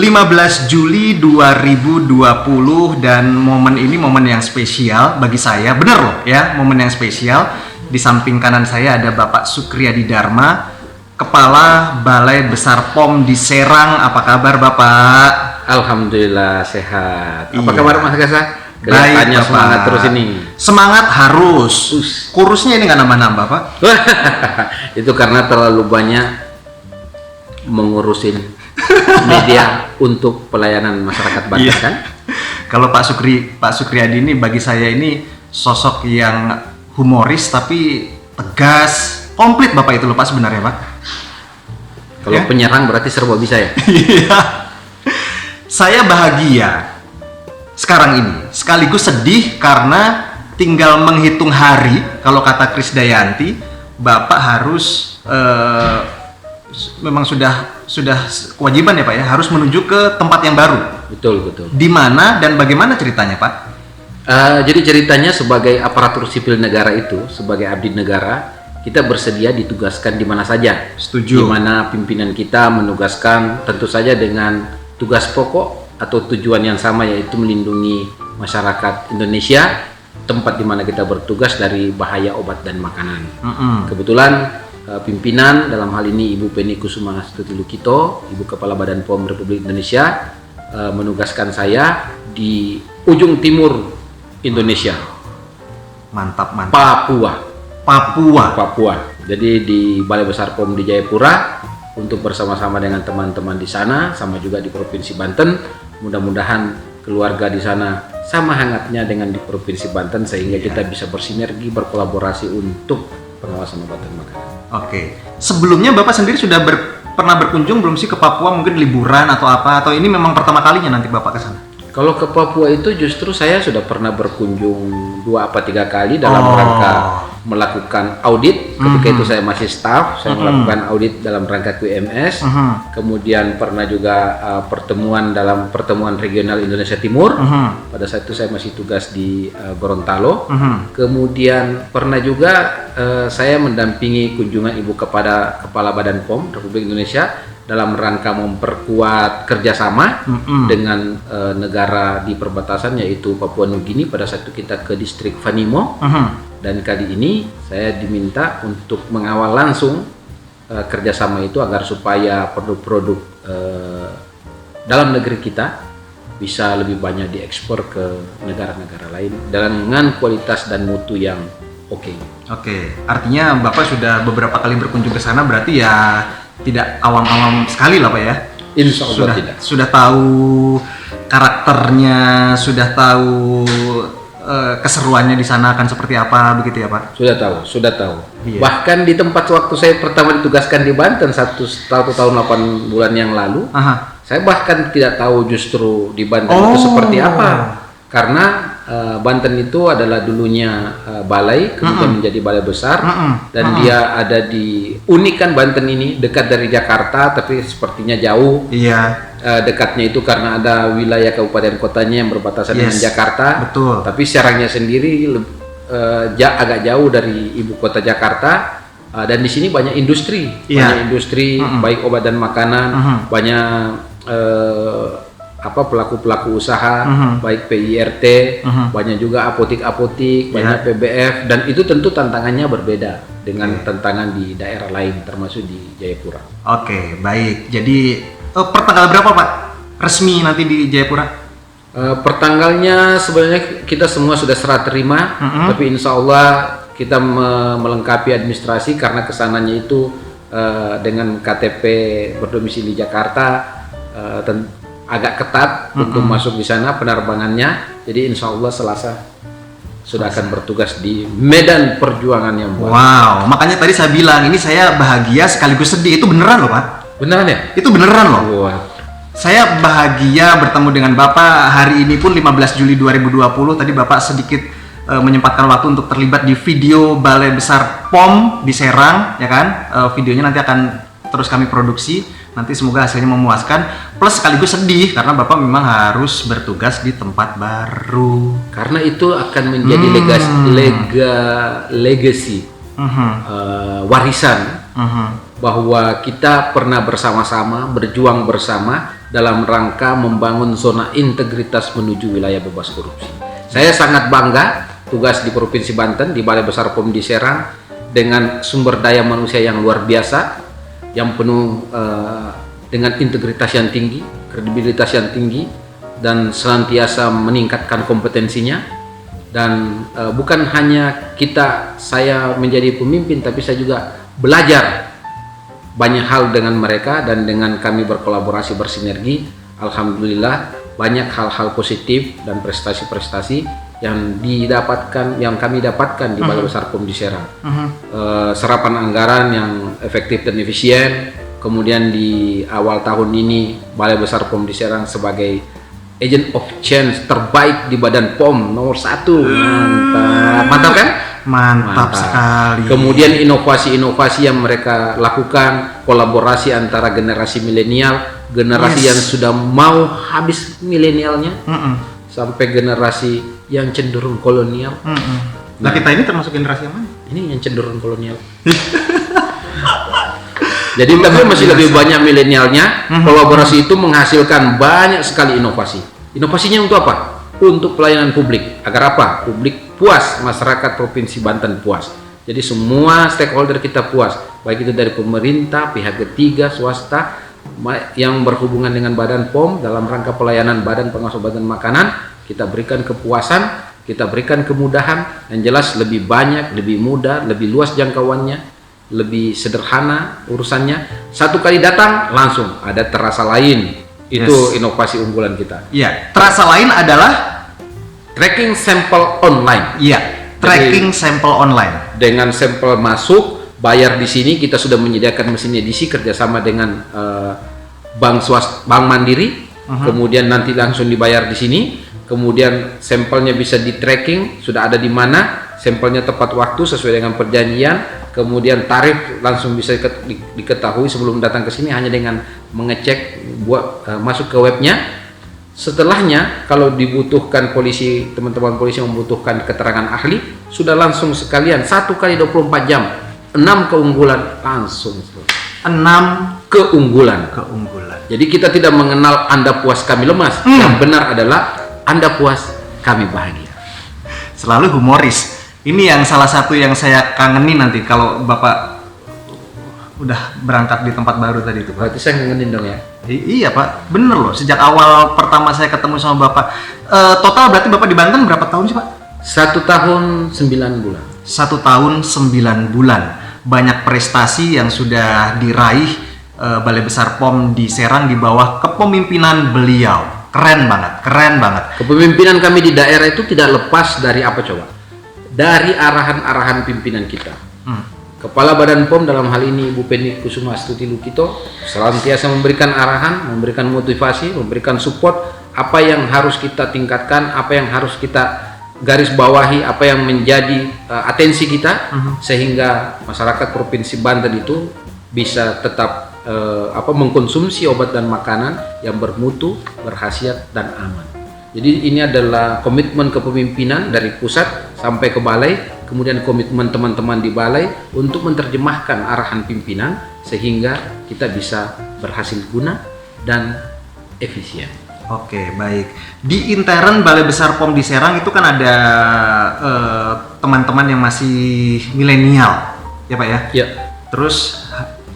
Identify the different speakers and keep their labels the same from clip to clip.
Speaker 1: 15 Juli 2020 dan momen ini momen yang spesial bagi saya. Bener loh ya, momen yang spesial. Di samping kanan saya ada Bapak Sukriyadi Dharma, Kepala Balai Besar POM di Serang. Apa kabar Bapak?
Speaker 2: Alhamdulillah sehat. Apa
Speaker 1: Iya.
Speaker 2: kabar Mas Gasa? Kelihatannya
Speaker 1: Baik,
Speaker 2: semangat
Speaker 1: Bapak.
Speaker 2: terus ini.
Speaker 1: Semangat harus. Kurusnya ini nggak nambah-nambah Pak.
Speaker 2: Itu karena terlalu banyak mengurusin media untuk pelayanan masyarakat Banten
Speaker 1: Iya.
Speaker 2: kan?
Speaker 1: Kalau Pak Sukriyadi ini bagi saya ini sosok yang humoris tapi tegas, komplit Bapak itu loh Pak sebenarnya Pak.
Speaker 2: Kalau
Speaker 1: Ya?
Speaker 2: penyerang berarti serba bisa ya.
Speaker 1: Iya. Saya bahagia sekarang ini, sekaligus sedih karena tinggal menghitung hari. Kalau kata Krisdayanti, Bapak harus memang sudah kewajiban ya Pak ya, harus menuju ke tempat yang baru.
Speaker 2: Betul.
Speaker 1: Di mana dan bagaimana ceritanya Pak?
Speaker 2: Jadi ceritanya sebagai aparatur sipil negara itu, sebagai abdi negara, kita bersedia ditugaskan di mana saja.
Speaker 1: Setuju.
Speaker 2: Di mana pimpinan kita menugaskan tentu saja dengan tugas pokok atau tujuan yang sama, yaitu melindungi masyarakat Indonesia, tempat di mana kita bertugas dari bahaya obat dan makanan. Kebetulan pimpinan dalam hal ini Ibu Penny Kusuma Astuti Lukito, Ibu Kepala Badan POM Republik Indonesia, menugaskan saya di ujung timur Indonesia,
Speaker 1: Mantap.
Speaker 2: Papua. Jadi di Balai Besar POM di Jayapura, untuk bersama-sama dengan teman-teman di sana, sama juga di Provinsi Banten. Mudah-mudahan keluarga di sana sama hangatnya dengan di Provinsi Banten, sehingga kita bisa bersinergi, berkolaborasi untuk pengawasan obat dan makanan.
Speaker 1: Oke. Sebelumnya Bapak sendiri sudah pernah berkunjung belum sih ke Papua, mungkin liburan atau apa, atau ini memang pertama kalinya nanti Bapak ke sana?
Speaker 2: Kalau ke Papua itu justru saya sudah pernah berkunjung 2 atau 3 kali dalam rangka melakukan audit. Ketika itu saya masih staff, saya melakukan audit dalam rangka QMS. Kemudian pernah juga dalam pertemuan regional Indonesia Timur. Pada saat itu saya masih tugas di Gorontalo. Kemudian pernah juga saya mendampingi kunjungan Ibu kepada Kepala Badan POM Republik Indonesia dalam rangka memperkuat kerjasama dengan negara di perbatasan, yaitu Papua Nugini. Pada saat itu kita ke distrik Vanimo. Dan kali ini saya diminta untuk mengawal langsung kerjasama itu agar supaya produk-produk dalam negeri kita bisa lebih banyak diekspor ke negara-negara lain dengan kualitas dan mutu yang oke.
Speaker 1: Oke, artinya Bapak sudah beberapa kali berkunjung ke sana, berarti ya tidak awam-awam sekali lah Pak ya?
Speaker 2: Insya Allah tidak.
Speaker 1: Sudah tahu karakternya, sudah tahu keseruannya di sana akan seperti apa, begitu ya Pak?
Speaker 2: Sudah tahu.
Speaker 1: Iya.
Speaker 2: Bahkan di tempat waktu saya pertama ditugaskan di Banten 1 tahun 8 bulan yang lalu, saya bahkan tidak tahu justru di Banten itu seperti apa. Karena Banten itu adalah dulunya balai, kemudian menjadi balai besar, dan dia ada di unikan Banten ini dekat dari Jakarta, tapi sepertinya jauh.
Speaker 1: Iya.
Speaker 2: Dekatnya itu karena ada wilayah kabupaten kotanya yang berbatasan dengan Jakarta.
Speaker 1: Betul.
Speaker 2: Tapi sejarahnya sendiri agak jauh dari ibu kota Jakarta. Dan di sini banyak industri, baik obat dan makanan, banyak pelaku-pelaku usaha, baik PIRT, banyak juga apotik-apotik, banyak PBF, dan itu tentu tantangannya berbeda dengan tantangan di daerah lain, termasuk di Jayapura. Oke,
Speaker 1: baik. Jadi pertanggal berapa Pak resmi nanti di Jayapura?
Speaker 2: Pertanggalnya sebenarnya kita semua sudah serah terima, tapi insya Allah kita melengkapi administrasi karena kesananya itu dengan KTP berdomisili Jakarta agak ketat untuk masuk di sana penerbangannya. Jadi insya Allah Selasa sudah akan bertugas di medan perjuangan yang baru.
Speaker 1: Wow, makanya tadi saya bilang ini saya bahagia sekaligus sedih. Itu beneran loh Pak?
Speaker 2: Beneran ya?
Speaker 1: Itu beneran loh.
Speaker 2: Wah.
Speaker 1: Saya bahagia bertemu dengan Bapak hari ini pun 15 Juli 2020. Tadi Bapak sedikit menyempatkan waktu untuk terlibat di video Balai Besar POM di Serang, ya kan? Videonya nanti akan terus kami produksi. Nanti semoga hasilnya memuaskan. Plus sekaligus sedih karena Bapak memang harus bertugas di tempat baru.
Speaker 2: Karena itu akan menjadi legacy, warisan bahwa kita pernah bersama-sama berjuang bersama dalam rangka membangun zona integritas menuju wilayah bebas korupsi. Saya sangat bangga tugas di Provinsi Banten di Balai Besar POM di Serang dengan sumber daya manusia yang luar biasa, yang penuh dengan integritas yang tinggi, kredibilitas yang tinggi, dan senantiasa meningkatkan kompetensinya. Dan bukan hanya saya menjadi pemimpin, tapi saya juga belajar banyak hal dengan mereka, dan dengan kami berkolaborasi bersinergi, alhamdulillah banyak hal-hal positif dan prestasi-prestasi yang kami dapatkan di Balai Besar POM di Serang. Serapan anggaran yang efektif dan efisien. Kemudian di awal tahun ini Balai Besar POM di Serang sebagai agent of change terbaik di Badan POM nomor 1. Mantap kan?
Speaker 1: Mantap sekali.
Speaker 2: Kemudian inovasi-inovasi yang mereka lakukan, kolaborasi antara generasi milenial, generasi yang sudah mau habis milenialnya, sampai generasi yang cenderung kolonial.
Speaker 1: Nah, kita ini termasuk generasi yang mana?
Speaker 2: Ini yang cenderung kolonial. Jadi tapi masih lebih banyak milenialnya. Kolaborasi itu menghasilkan banyak sekali inovasi. Inovasinya untuk apa? Untuk pelayanan publik. Agar apa? Publik puas, masyarakat Provinsi Banten puas. Jadi semua stakeholder kita puas, baik itu dari pemerintah, pihak ketiga, swasta yang berhubungan dengan Badan POM dalam rangka pelayanan Badan Pengawas Obat dan Makanan. Kita berikan kepuasan, kita berikan kemudahan, yang jelas lebih banyak, lebih mudah, lebih luas jangkauannya, lebih sederhana urusannya. Satu kali datang langsung ada terasa lain. Itu inovasi unggulan kita.
Speaker 1: Iya, terasa lain adalah
Speaker 2: tracking sampel online.
Speaker 1: Iya, tracking sampel online.
Speaker 2: Dengan sampel masuk, bayar di sini, kita sudah menyediakan mesin edisi kerjasama dengan bank mandiri. Kemudian nanti langsung dibayar di sini. Kemudian sampelnya bisa di tracking, sudah ada di mana, sampelnya tepat waktu sesuai dengan perjanjian. Kemudian tarif langsung bisa diketahui sebelum datang ke sini hanya dengan mengecek masuk ke webnya. Setelahnya kalau dibutuhkan teman-teman polisi membutuhkan keterangan ahli, sudah langsung sekalian 1 kali 24 jam 6 keunggulan langsung.
Speaker 1: 6
Speaker 2: keunggulan. Jadi kita tidak mengenal Anda puas kami lemas. Yang benar adalah Anda puas kami bahagia.
Speaker 1: Selalu humoris. Ini yang salah satu yang saya kangenin nanti kalau Bapak udah berangkat di tempat baru tadi itu, Pak.
Speaker 2: Berarti saya ngangenin dong ya?
Speaker 1: Iya, Pak. Bener loh. Sejak awal pertama saya ketemu sama Bapak. Total berarti Bapak di Banten berapa tahun sih, Pak?
Speaker 2: 1 tahun 9 bulan.
Speaker 1: 1 tahun 9 bulan. Banyak prestasi yang sudah diraih Balai Besar POM di Serang di bawah kepemimpinan beliau. Keren banget.
Speaker 2: Kepemimpinan kami di daerah itu tidak lepas dari apa coba? Dari arahan-arahan pimpinan kita. Kepala Badan POM dalam hal ini Ibu Penny Kusuma Astuti Lukito senantiasa memberikan arahan, memberikan motivasi, memberikan support apa yang harus kita tingkatkan, apa yang harus kita garis bawahi, apa yang menjadi atensi kita, sehingga masyarakat Provinsi Banten itu bisa tetap mengkonsumsi obat dan makanan yang bermutu, berkhasiat dan aman. Jadi ini adalah komitmen kepemimpinan dari pusat sampai ke balai, kemudian komitmen teman-teman di balai untuk menerjemahkan arahan pimpinan sehingga kita bisa berhasil guna dan efisien.
Speaker 1: Oke, baik. Di intern Balai Besar POM di Serang itu kan ada teman-teman yang masih milenial, ya Pak ya?
Speaker 2: Ya.
Speaker 1: Terus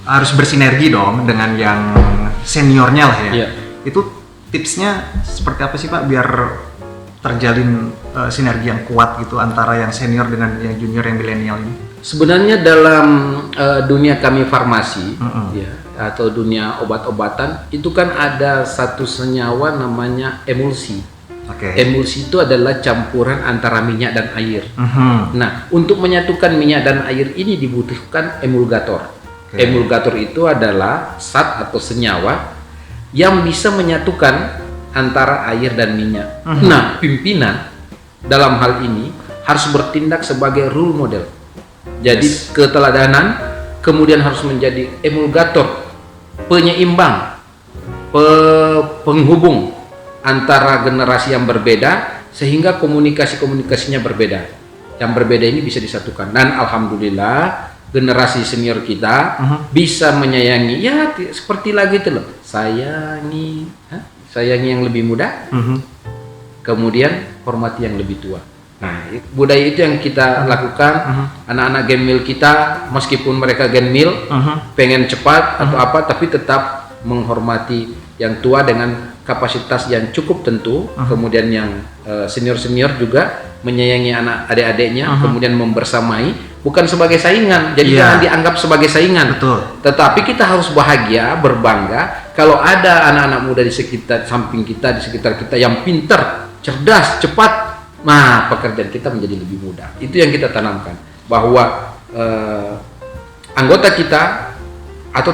Speaker 1: harus bersinergi dong dengan yang seniornya lah ya.
Speaker 2: Ya.
Speaker 1: Itu tipsnya seperti apa sih Pak biar terjalin sinergi yang kuat gitu antara yang senior dengan yang junior, yang milenial ini?
Speaker 2: Sebenarnya dalam dunia kami farmasi ya, atau dunia obat-obatan itu kan ada satu senyawa namanya emulsi. Emulsi itu adalah campuran antara minyak dan air. Nah, untuk menyatukan minyak dan air ini dibutuhkan emulgator. Emulgator itu adalah zat atau senyawa yang bisa menyatukan antara air dan minyak. Nah, pimpinan dalam hal ini harus bertindak sebagai role model. Jadi keteladanan, kemudian harus menjadi emulgator, penyeimbang, penghubung antara generasi yang berbeda sehingga komunikasinya berbeda. Yang berbeda ini bisa disatukan. Dan alhamdulillah generasi senior kita bisa menyayangi, ya seperti lagi itu loh, sayangi yang lebih muda, kemudian hormati yang lebih tua. Nah, budaya itu yang kita lakukan. Anak-anak genmil kita, meskipun mereka genmil, pengen cepat atau apa, tapi tetap menghormati yang tua dengan kapasitas yang cukup tentu. Kemudian yang senior-senior juga menyayangi anak adik-adiknya, kemudian membersamai, bukan sebagai saingan. Jadi jangan dianggap sebagai saingan.
Speaker 1: Betul.
Speaker 2: Tetapi kita harus bahagia, berbangga kalau ada anak-anak muda di sekitar samping kita, di sekitar kita yang pintar, cerdas, cepat. Nah, pekerjaan kita menjadi lebih mudah. Itu yang kita tanamkan, bahwa anggota kita atau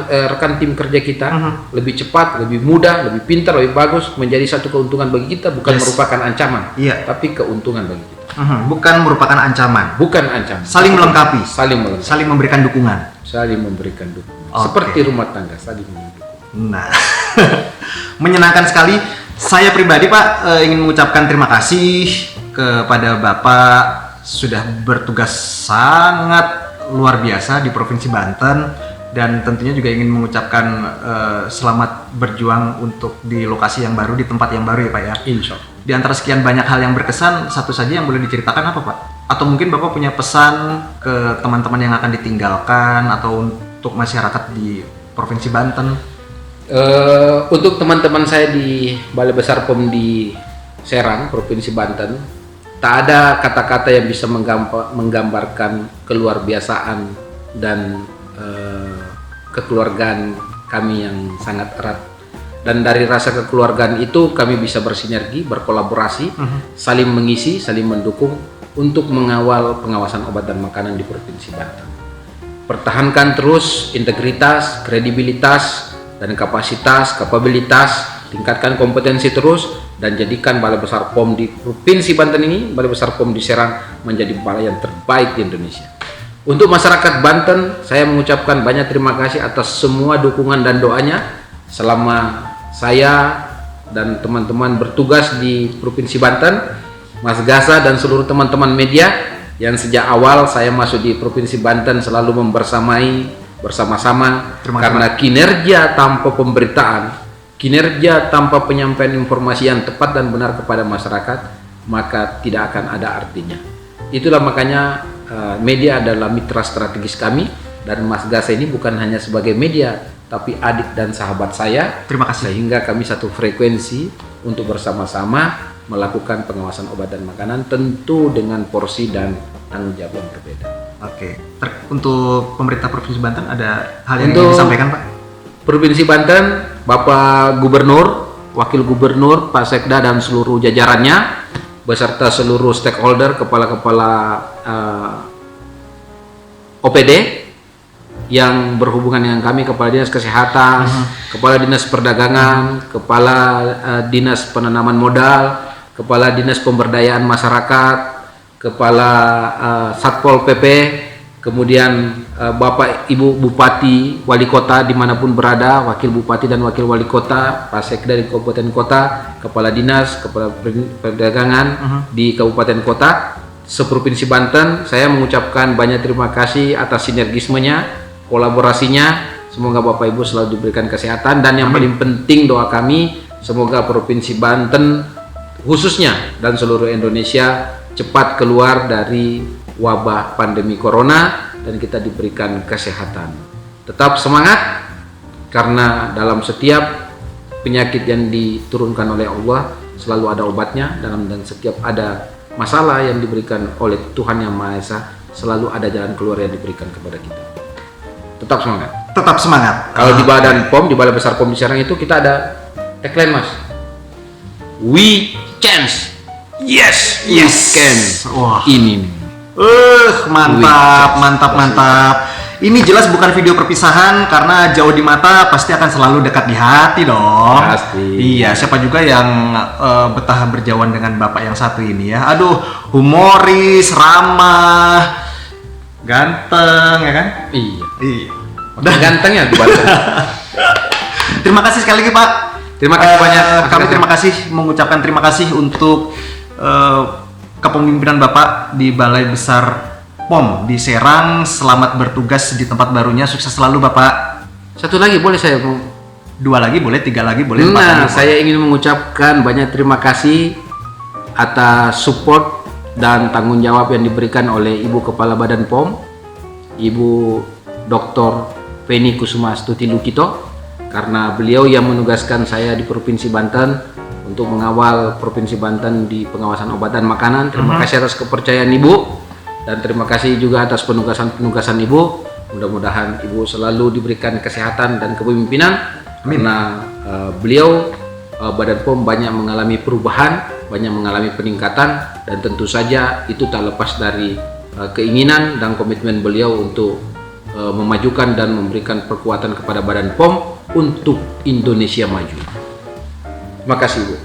Speaker 2: rekan tim kerja kita lebih cepat, lebih mudah, lebih pintar, lebih bagus, menjadi satu keuntungan bagi kita, bukan merupakan ancaman, tapi keuntungan bagi kita.
Speaker 1: Bukan merupakan ancaman.
Speaker 2: Bukan ancaman.
Speaker 1: Saling melengkapi.
Speaker 2: Saling
Speaker 1: memberikan dukungan.
Speaker 2: Saling memberikan dukungan. Seperti rumah tangga, saling mendukung.
Speaker 1: Nah, menyenangkan sekali. Saya pribadi Pak ingin mengucapkan terima kasih kepada Bapak, sudah bertugas sangat luar biasa di Provinsi Banten, dan tentunya juga ingin mengucapkan selamat berjuang untuk di lokasi yang baru, di tempat yang baru ya Pak ya.
Speaker 2: Insya Allah.
Speaker 1: Di antara sekian banyak hal yang berkesan, satu saja yang boleh diceritakan apa Pak? Atau mungkin Bapak punya pesan ke teman-teman yang akan ditinggalkan atau untuk masyarakat di Provinsi Banten?
Speaker 2: Untuk teman-teman saya di Balai Besar POM di Serang, Provinsi Banten, tak ada kata-kata yang bisa menggambarkan keluar biasaan dan kekeluargaan kami yang sangat erat. Dan dari rasa kekeluargaan itu kami bisa bersinergi, berkolaborasi, saling mengisi, saling mendukung untuk mengawal pengawasan obat dan makanan di Provinsi Banten. Pertahankan terus integritas, kredibilitas, dan kapabilitas, tingkatkan kompetensi terus, dan jadikan Balai Besar POM di Provinsi Banten ini, Balai Besar POM di Serang, menjadi balai yang terbaik di Indonesia. Untuk masyarakat Banten, saya mengucapkan banyak terima kasih atas semua dukungan dan doanya selama saya dan teman-teman bertugas di Provinsi Banten, Mas Gasa dan seluruh teman-teman media yang sejak awal saya masuk di Provinsi Banten selalu membersamai bersama-sama, karena kinerja tanpa pemberitaan, kinerja tanpa penyampaian informasi yang tepat dan benar kepada masyarakat, maka tidak akan ada artinya. Itulah makanya media adalah mitra strategis kami, dan Mas Gasa ini bukan hanya sebagai media, tapi adik dan sahabat saya.
Speaker 1: Terima kasih.
Speaker 2: Sehingga kami satu frekuensi untuk bersama-sama melakukan pengawasan obat dan makanan, tentu dengan porsi dan tanggung jawab yang berbeda.
Speaker 1: Oke, untuk pemerintah Provinsi Banten ada hal yang ingin disampaikan Pak?
Speaker 2: Provinsi Banten, Bapak Gubernur, Wakil Gubernur, Pak Sekda dan seluruh jajarannya, beserta seluruh stakeholder, kepala-kepala OPD yang berhubungan dengan kami, Kepala Dinas Kesehatan, Kepala Dinas Perdagangan, Kepala Dinas Penanaman Modal, Kepala Dinas Pemberdayaan Masyarakat, Kepala Satpol PP, kemudian Bapak Ibu Bupati, Wali Kota dimanapun berada, Wakil Bupati dan Wakil Wali Kota, Pak Sekda di Kabupaten Kota, Kepala Dinas, Kepala Perdagangan di Kabupaten Kota, seprovinsi Banten. Saya mengucapkan banyak terima kasih atas sinergismenya, kolaborasinya. Semoga Bapak Ibu selalu diberikan kesehatan, dan yang paling penting doa kami, semoga Provinsi Banten khususnya dan seluruh Indonesia cepat keluar dari wabah pandemi corona dan kita diberikan kesehatan. Tetap semangat, karena dalam setiap penyakit yang diturunkan oleh Allah selalu ada obatnya, dan setiap ada masalah yang diberikan oleh Tuhan Yang Maha Esa selalu ada jalan keluar yang diberikan kepada kita. Tetap semangat.
Speaker 1: Tetap semangat.
Speaker 2: Kalau di Badan POM, di Balai Besar POM di Serang itu kita ada tagline Mas. We chance. Yes, we can.
Speaker 1: Wah.
Speaker 2: Ini.
Speaker 1: Mantap. Ini jelas bukan video perpisahan, karena jauh di mata pasti akan selalu dekat di hati dong.
Speaker 2: Pasti.
Speaker 1: Iya, siapa juga yang betah berjauhan dengan Bapak yang satu ini ya. Aduh, humoris, ramah, ganteng ya kan?
Speaker 2: Iya.
Speaker 1: Udah
Speaker 2: Ganteng ya di Banten.
Speaker 1: Terima kasih sekali lagi Pak.
Speaker 2: Terima kasih banyak.
Speaker 1: Kami mengucapkan terima kasih untuk kepemimpinan Bapak di Balai Besar POM di Serang. Selamat bertugas di tempat barunya, sukses selalu Bapak.
Speaker 2: Satu lagi boleh saya mau?
Speaker 1: 2 lagi boleh, 3 lagi boleh, 4
Speaker 2: Nah,
Speaker 1: lagi.
Speaker 2: saya ingin mengucapkan banyak terima kasih atas support dan tanggung jawab yang diberikan oleh Ibu Kepala Badan POM, Ibu Dr. Penny Kusuma Astuti Lukito, karena beliau yang menugaskan saya di Provinsi Banten untuk mengawal Provinsi Banten di pengawasan obat dan makanan. Terima kasih atas kepercayaan Ibu, dan terima kasih juga atas penugasan-penugasan Ibu. Mudah-mudahan Ibu selalu diberikan kesehatan dan kepemimpinan. Karena beliau Badan POM banyak mengalami perubahan, banyak mengalami peningkatan, dan tentu saja itu tak lepas dari keinginan dan komitmen beliau untuk memajukan dan memberikan perkuatan kepada Badan POM untuk Indonesia maju. Terima kasih, Bu.